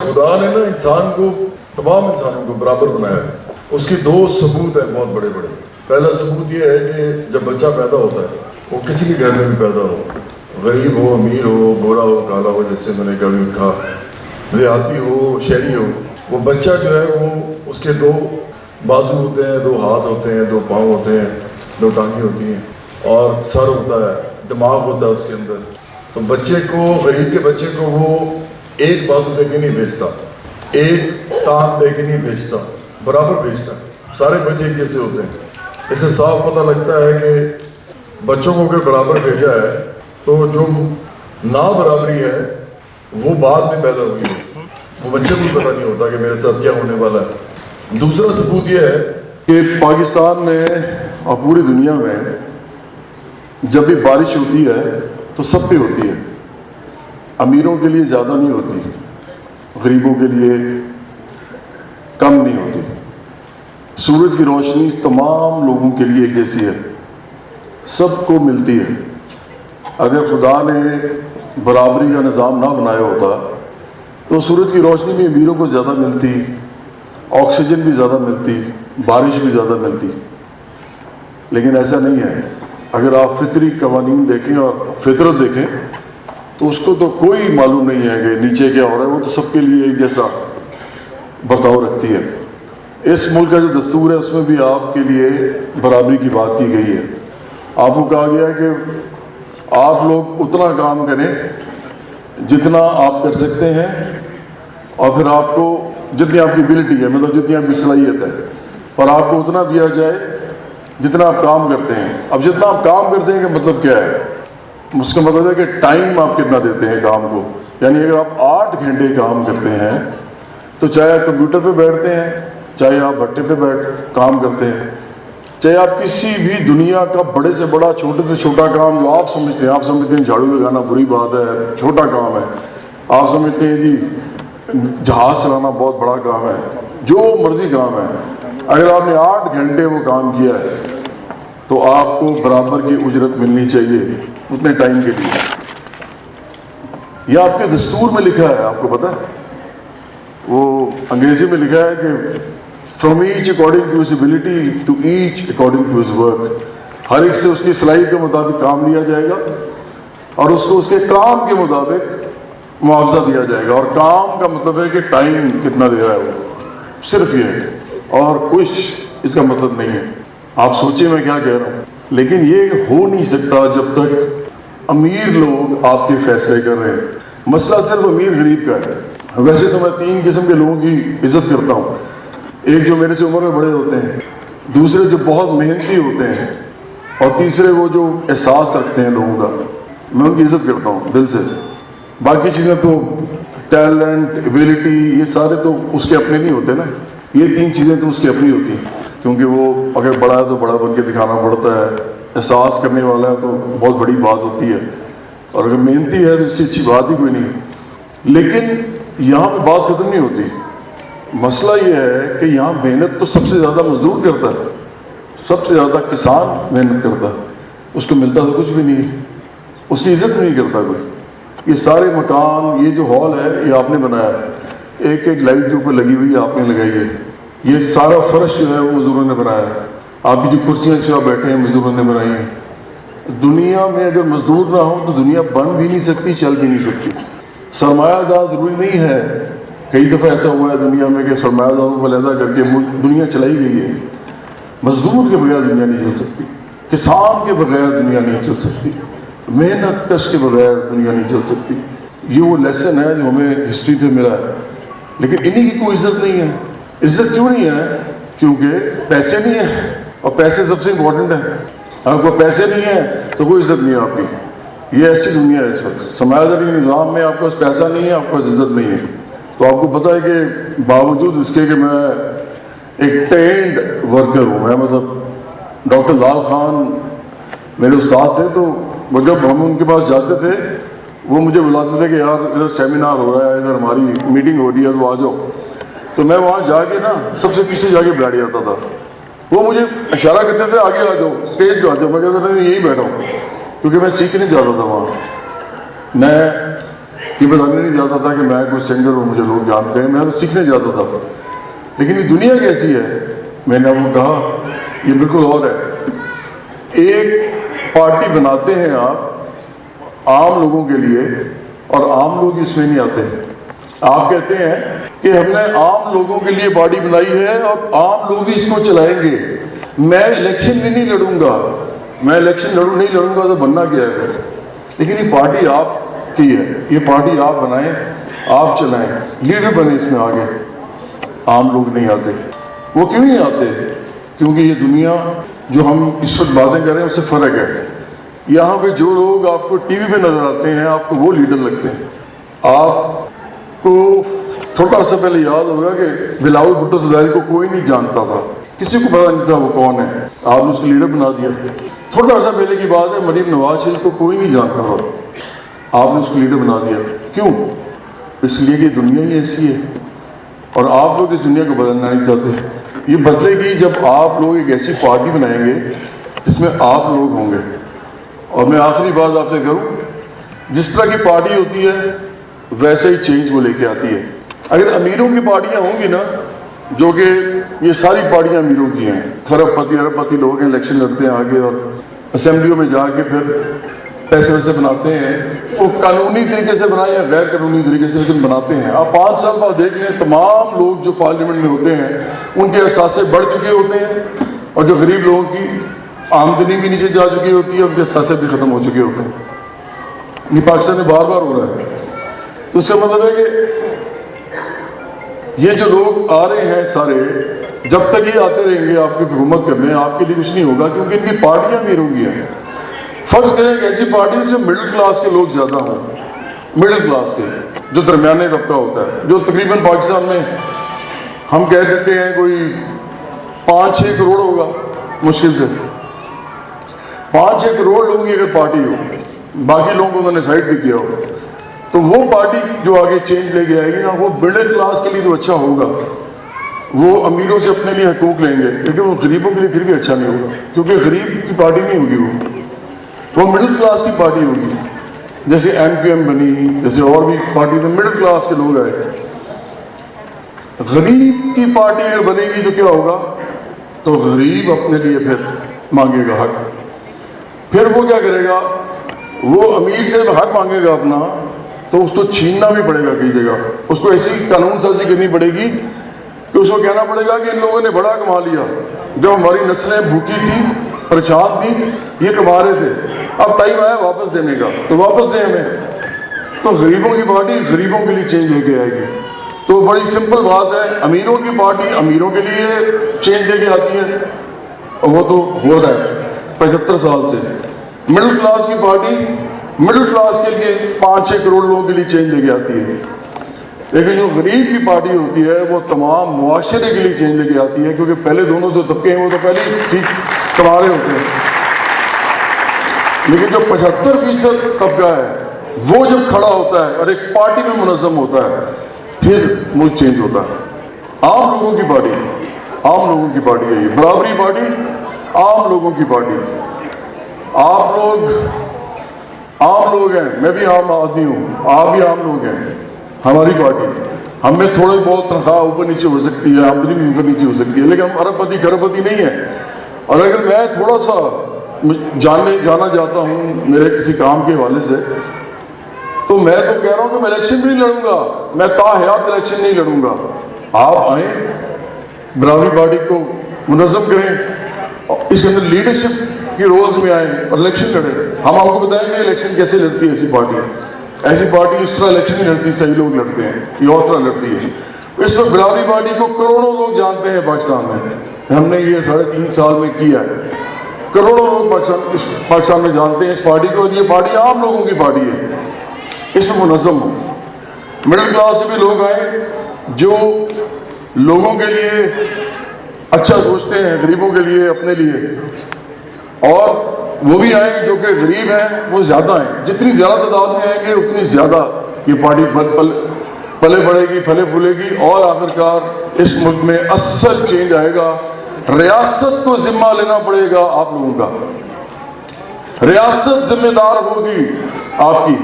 خدا نے نا انسان کو, تمام انسانوں کو برابر بنایا ہے. اس کی دو ثبوت ہیں بہت بڑے بڑے. پہلا ثبوت یہ ہے کہ جب بچہ پیدا ہوتا ہے وہ کسی کے گھر میں بھی پیدا ہو, غریب ہو, امیر ہو, گورا ہو, کالا ہو, جیسے میں نے کبھی کہا, دیہاتی ہو, شہری ہو, وہ بچہ جو ہے وہ اس کے دو بازو ہوتے ہیں, دو ہاتھ ہوتے ہیں, دو پاؤں ہوتے ہیں, دو ٹانگیں ہوتی ہیں, اور سر ہوتا ہے, دماغ ہوتا ہے اس کے اندر. تو بچے کو, غریب کے بچے کو وہ ایک بازو دے کے نہیں بھیجتا, ایک ٹانگ دے کے نہیں بھیجتا, برابر بھیجتا. سارے بچے ایک جیسے ہوتے ہیں. اس سے صاف پتہ لگتا ہے کہ بچوں کو اگر برابر بھیجا ہے تو جو نا برابری ہے وہ بعد میں پیدا ہوئی ہے, وہ بچے کو پتہ نہیں ہوتا کہ میرے ساتھ کیا ہونے والا ہے. دوسرا ثبوت یہ ہے کہ پاکستان میں اور پوری دنیا میں جب بھی بارش ہوتی ہے تو سب پہ ہوتی ہے, امیروں کے لیے زیادہ نہیں ہوتی, غریبوں کے لیے کم نہیں ہوتی. سورج کی روشنی تمام لوگوں کے لیے ایک جیسی ہے, سب کو ملتی ہے. اگر خدا نے برابری کا نظام نہ بنایا ہوتا تو سورج کی روشنی بھی امیروں کو زیادہ ملتی, آکسیجن بھی زیادہ ملتی, بارش بھی زیادہ ملتی. لیکن ایسا نہیں ہے. اگر آپ فطری قوانین دیکھیں اور فطرت دیکھیں تو اس کو تو کوئی معلوم نہیں ہے کہ نیچے کیا ہو رہا ہے, وہ تو سب کے لیے ایک جیسا برتاؤ رکھتی ہے. اس ملک کا جو دستور ہے اس میں بھی آپ کے لیے برابری کی بات کی گئی ہے. آپ کو کہا گیا ہے کہ آپ لوگ اتنا کام کریں جتنا آپ کر سکتے ہیں, اور پھر آپ کو جتنی آپ کی ابیلٹی ہے, مطلب جتنی آپ کی صلاحیت ہے, اور آپ کو اتنا دیا جائے جتنا آپ کام کرتے ہیں. اب جتنا آپ کام کرتے ہیں کا مطلب کیا ہے؟ اس کا مطلب ہے کہ ٹائم آپ کتنا دیتے ہیں کام کو. یعنی اگر آپ 8 گھنٹے کام کرتے ہیں تو چاہے آپ کمپیوٹر پہ بیٹھتے ہیں, چاہے آپ بھٹے پہ بیٹھ کام کرتے ہیں, چاہے آپ کسی بھی دنیا کا بڑے سے بڑا, چھوٹے سے چھوٹا کام جو آپ سمجھتے ہیں جھاڑو لگانا بری بات ہے, چھوٹا کام ہے, آپ سمجھتے ہیں جی جہاز چلانا بہت بڑا کام ہے, جو مرضی کام ہے, اگر آپ نے 8 گھنٹے وہ کام کیا ہے تو آپ کو برابر کی اجرت ملنی چاہیے اتنے ٹائم کے لیے. یہ آپ کے دستور میں لکھا ہے, آپ کو پتہ ہے, وہ انگریزی میں لکھا ہے کہ from each according to his ability to each according to his work. ہر ایک سے اس کی صلاحیت کے مطابق کام لیا جائے گا اور اس کو اس کے کام کے مطابق معاوضہ دیا جائے گا. اور کام کا مطلب ہے کہ ٹائم کتنا دے رہا ہے وہ, صرف یہ ہے, اور کچھ اس کا مطلب نہیں ہے. آپ سوچیں میں کیا کہہ رہا ہوں. لیکن یہ ہو نہیں سکتا جب تک امیر لوگ آپ کے فیصلے کر رہے ہیں. مسئلہ صرف امیر غریب کا ہے. ویسے تو میں 3 قسم کے لوگوں کی عزت کرتا ہوں. ایک جو میرے سے عمر میں بڑے ہوتے ہیں, دوسرے جو بہت محنتی ہوتے ہیں, اور تیسرے وہ جو احساس رکھتے ہیں لوگوں کا. میں ان کی عزت کرتا ہوں دل سے. باقی چیزیں تو ٹیلنٹ, ایبلٹی, یہ سارے تو اس کے اپنے نہیں ہوتے نا. یہ 3 چیزیں تو اس کی اپنی ہوتی ہیں, کیونکہ وہ اگر بڑا ہے تو بڑا بن کے دکھانا پڑتا ہے, احساس کرنے والا ہے تو بہت بڑی بات ہوتی ہے, اور اگر محنتی ہے تو اس سے اچھی بات ہی کوئی نہیں. لیکن یہاں پہ بات ختم نہیں ہوتی. مسئلہ یہ ہے کہ یہاں محنت تو سب سے زیادہ مزدور کرتا ہے, سب سے زیادہ کسان محنت کرتا ہے, اس کو ملتا تو کچھ بھی نہیں ہے, اس کی عزت نہیں کرتا کوئی. یہ سارے مکان, یہ جو ہال ہے یہ آپ نے بنایا ہے, ایک ایک لائٹ جو اوپر لگی ہوئی ہے آپ نے لگائی ہے. یہ سارا فرش جو ہے وہ مزدوروں نے بنایا ہے. آپ کی جو کرسیاں اس پہ آپ بیٹھے ہیں مزدوروں نے بنائی ہیں. دنیا میں اگر مزدور نہ ہو تو دنیا بن بھی نہیں سکتی, چل بھی نہیں سکتی. سرمایہ دار ضروری نہیں ہے. کئی دفعہ ایسا ہوا ہے دنیا میں کہ سرمایہ داروں کو علیحدہ کر کے دنیا چلائی گئی ہے. مزدور کے بغیر دنیا نہیں چل سکتی, کسان کے بغیر دنیا نہیں چل سکتی, محنت کش کے بغیر دنیا نہیں چل سکتی. یہ وہ لیسن ہے جو ہمیں ہسٹری سے ملا ہے. لیکن انہی کی کوئی عزت نہیں ہے. عزت کیوں نہیں ہے؟ کیونکہ پیسے نہیں ہیں, اور پیسے سب سے امپورٹنٹ ہیں. آپ کو پیسے نہیں ہیں تو کوئی عزت نہیں ہے آپ کی. یہ ایسی دنیا ہے اس وقت. سرمایہ داری کے نظام میں آپ کے پاس پیسہ نہیں ہے, آپ کے پاس عزت نہیں ہے. تو آپ کو پتہ ہے کہ باوجود اس کے کہ میں ایک ٹرینڈ ورکر ہوں, میں مطلب ڈاکٹر لال خان میرے استاد تھے, تو وہ جب ہم ان کے پاس جاتے تھے وہ مجھے بلاتے تھے کہ یار ادھر سیمینار ہو رہا ہے, ادھر ہماری میٹنگ ہو رہی ہے, تو آ جاؤ. تو میں وہاں جا کے نا سب سے پیچھے جا کے بیٹھ جاتا تھا. وہ مجھے اشارہ کرتے تھے آگے آ جاؤ, اسٹیج پہ آ جاؤ. میں کہتا تھا یہیں بیٹھا ہوں, کیونکہ میں سیکھنے جا رہا تھا وہاں. میں یہ بتانے نہیں جاتا تھا کہ میں کوئی سنگر ہوں، مجھے لوگ جانتے ہیں، میں تو سیکھنے جاتا تھا. لیکن یہ دنیا کیسی ہے، میں نے وہ کہا یہ بالکل اور ہے. ایک پارٹی بناتے ہیں آپ عام لوگوں کے لیے، اور عام لوگ اس میں نہیں آتے. آپ کہتے ہیں کہ ہم نے عام لوگوں کے لیے پارٹی بنائی ہے اور عام لوگ ہی اس کو چلائیں گے. میں الیکشن میں نہیں لڑوں گا، میں الیکشن نہیں لڑوں گا تو بننا کیا ہے پھر؟ لیکن یہ پارٹی آپ کی ہے، یہ پارٹی آپ بنائیں، آپ چلائیں، لیڈر بنے اس میں آگے. عام لوگ نہیں آتے. وہ کیوں نہیں آتے؟ کیونکہ یہ دنیا جو ہم اس وقت باتیں کر رہے ہیں اس سے فرق ہے. یہاں پہ جو لوگ آپ کو ٹی وی پہ نظر آتے ہیں آپ کو وہ لیڈر لگتے ہیں. آپ کو تھوڑا سا پہلے یاد ہوگا کہ بلاول بھٹو زرداری کو کوئی نہیں جانتا تھا، کسی کو پتا نہیں تھا وہ کون ہے، آپ نے اس کو لیڈر بنا دیا. تھوڑا سا پہلے کی بات ہے، مریم نواز شریف کو کوئی نہیں جانتا تھا، آپ نے اس کو لیڈر بنا دیا. کیوں؟ اس لیے کہ دنیا ہی ایسی ہے اور آپ لوگ اس دنیا کو بدلنا نہیں چاہتے. یہ بدلے گی جب آپ لوگ ایک ایسی پارٹی بنائیں گے جس میں آپ لوگ ہوں گے. اور میں آخری بات آپ سے کروں، جس طرح کی پارٹی ہوتی ہے ویسے ہی چینج وہ لے کے آتی ہے. اگر امیروں کی پارٹیاں ہوں گی نا، جو کہ یہ ساری پارٹیاں امیروں کی ہیں، کھرب پتی ارب پتی لوگ ہیں، الیکشن لڑتے ہیں آگے اور اسمبلیوں میں جا کے پھر پیسے ویسے بناتے ہیں. وہ قانونی طریقے سے بنائیں یا غیر قانونی طریقے سے لیکن بناتے ہیں. آپ 5 سال بعد دیکھ لیں تمام لوگ جو پارلیمنٹ میں ہوتے ہیں ان کے اثاثے بڑھ چکے ہوتے ہیں، اور جو غریب لوگوں کی آمدنی بھی نیچے جا چکی ہوتی ہے ان کے اثاثے بھی ختم ہو چکے ہوتے ہیں. یہ پاکستان میں بار بار ہو رہا ہے. تو اس کا مطلب ہے کہ یہ جو لوگ آ رہے ہیں سارے، جب تک یہ آتے رہیں گے آپ کی حکومت کرنے، آپ کے لیے کچھ نہیں ہوگا، کیونکہ ان کی پارٹیاں امیر ہوں گی ہیں. فرض کریں ایک ایسی پارٹی جو مڈل کلاس کے لوگ زیادہ ہوں، مڈل کلاس کے جو درمیانے طبقہ ہوتا ہے، جو تقریباً پاکستان میں ہم کہہ دیتے ہیں کوئی 5-6 کروڑ ہوگا مشکل سے. 5-6 کروڑ لوگوں کی اگر پارٹی ہو، باقی لوگوں کو انہوں نے سائڈ بھی کیا ہو، تو وہ پارٹی جو آگے چینج لے کے آئے گی نا، وہ مڈل کلاس کے لیے تو اچھا ہوگا. وہ امیروں سے اپنے لیے حقوق لیں گے لیکن وہ غریبوں کے لیے پھر بھی اچھا نہیں ہوگا، کیونکہ غریب کی پارٹی نہیں ہوگی، وہ مڈل کلاس کی پارٹی ہوگی. جیسے MQM بنی، جیسے اور بھی پارٹی میں مڈل کلاس کے لوگ آئے. غریب کی پارٹی اگر بنے گی تو کیا ہوگا؟ تو غریب اپنے لیے پھر مانگے گا حق. پھر وہ کیا کرے گا؟ وہ امیر سے حق مانگے گا اپنا، تو اس کو چھیننا بھی پڑے گا کئی جگہ. اس کو ایسی قانون سازی کرنی پڑے گی کہ اس کو کہنا پڑے گا کہ ان لوگوں نے بڑا کما لیا، جب ہماری نسلیں بھوکی تھیں، پریشان تھیں، یہ کما رہے تھے، اب ٹائم آیا واپس دینے کا، تو واپس دیں ہمیں. تو غریبوں کی پارٹی غریبوں کے لیے چینج لے کے آئے گی. تو بڑی سمپل بات ہے، امیروں کی پارٹی امیروں کے لیے چینج لے کے آتی ہے، اور وہ تو ہو رہا ہے 75 سال سے. مڈل کلاس کی پارٹی مڈل کلاس کے لیے 5-6 کروڑ لوگوں کے لیے چینج لے کے آتی ہے. لیکن جو غریب کی پارٹی ہوتی ہے وہ تمام معاشرے کے لیے چینج لے کے آتی ہے، کیونکہ پہلے دونوں جو طبقے ہیں وہ تو پہلے ہی ٹھیک کما رہے ہوتے ہیں. لیکن جو 75% طبقہ ہے وہ جب کھڑا ہوتا ہے اور ایک پارٹی میں منظم ہوتا ہے پھر ملک چینج ہوتا ہے. عام لوگوں کی پارٹی، عام لوگوں کی پارٹی ہے یہ برابری پارٹی، عام لوگوں کی پارٹی. آپ لوگ عام لوگ ہیں، میں بھی عام آدمی ہوں، آپ بھی عام لوگ ہیں. ہماری پارٹی، ہم میں تھوڑی بہت تنخواہ اوپر نیچے ہو سکتی ہے، آمدنی بھی اوپر نیچے ہو سکتی ہے، لیکن ہم ارب پتی کھرب پتی نہیں ہیں. اور اگر میں تھوڑا سا جانا چاہتا ہوں میرے کسی کام کے حوالے سے، تو میں تو کہہ رہا ہوں کہ میں الیکشن بھی نہیں لڑوں گا، میں تا حیات الیکشن نہیں لڑوں گا. آپ آئیں، برابری پارٹی کو منظم کریں، اس کے اندر لیڈرشپ کی رولز میں آئیں اور الیکشن لڑیں. ہم آپ کو بتائیں گے الیکشن کیسے لڑتی ہے ایسی پارٹی. ایسی پارٹی اس طرح الیکشن نہیں لڑتی، صحیح لوگ لڑتے ہیں، یہ اور طرح لڑتی ہے. اس وقت برابری پارٹی کو کروڑوں لوگ جانتے ہیں پاکستان میں. ہم نے یہ 3.5 سال میں کیا ہے. کروڑوں لوگ پاکستان میں جانتے ہیں اس پارٹی کو، اور یہ پارٹی عام لوگوں کی پارٹی ہے. اس میں منظم ہو، مڈل کلاس سے بھی لوگ آئیں جو لوگوں کے لیے اچھا سوچتے ہیں، غریبوں کے لیے، اپنے لیے. اور وہ بھی آئیں جو کہ غریب ہیں، وہ زیادہ ہیں. جتنی زیادہ تعداد میں آئیں گے اتنی زیادہ یہ پارٹی پلے بڑھے گی، پھلے پھولے گی، اور آخرکار اس ملک میں اصل چینج آئے گا. ریاست کو ذمہ لینا پڑے گا آپ لوگوں کا. ریاست ذمہ دار ہوگی آپ کی.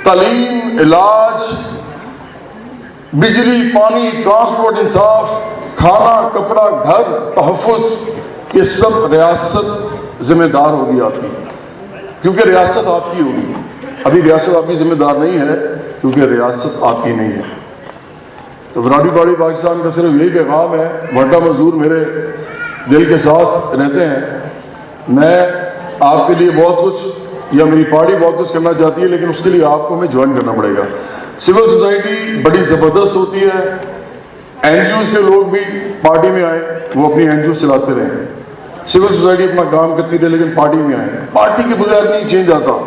تعلیم, علاج, بجلی, پانی, ٹرانسپورٹ, انصاف, کھانا, کپڑا, گھر, تحفظ, یہ سب ریاست ذمہ دار ہوگی آپ کی, کیونکہ ریاست آپ کی ہوگی. ابھی ریاست آپ کی ذمہ دار نہیں ہے کیونکہ ریاست آپ کی نہیں ہے. تو براڈی پارٹی پاکستان کا صرف یہی پیغام ہے. بھٹا مزدور میرے دل کے ساتھ رہتے ہیں. میں آپ کے لیے بہت کچھ, یا میری پارٹی بہت کچھ کرنا چاہتی ہے, لیکن اس کے لیے آپ کو ہمیں جوائن کرنا پڑے گا. سول سوسائٹی بڑی زبردست ہوتی ہے. این جی اوز کے لوگ بھی پارٹی میں آئے, وہ اپنی این جی اوز چلاتے رہے. سول سوسائٹی اپنا کام کرتی رہے لیکن پارٹی میں آئے. پارٹی کے بغیر نہیں چینج آتا.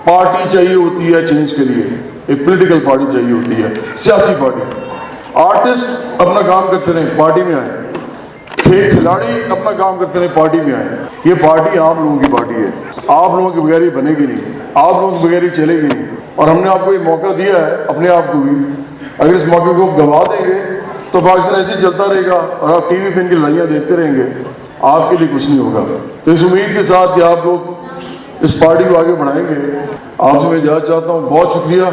پارٹی چاہیے ہوتی ہے چینج کے لیے, ایک پولیٹیکل پارٹی چاہیے ہوتی ہے, سیاسی پارٹی. آرٹسٹ اپنا کام کرتے رہے, پارٹی میں آئے. کھلاڑی اپنا کام کرتے رہے, پارٹی میں آئے. یہ پارٹی عام لوگوں کی پارٹی ہے. آپ لوگوں کے بغیر ہی بنے گی نہیں, آپ لوگوں کے بغیر ہی چلے گی نہیں. اور ہم نے آپ کو یہ موقع دیا ہے, اپنے آپ کو بھی. اگر اس موقع کو گنوا دیں گے تو پاکستان ایسے ہی چلتا رہے گا اور آپ ٹی وی پہ ان کی لڑائیاں دیکھتے رہیں گے. آپ کے لیے کچھ نہیں ہوگا. تو اس امید کے ساتھ کہ آپ لوگ اس پارٹی کو آگے بڑھائیں گے, آپ سے میں اجازت چاہتا ہوں. بہت شکریہ.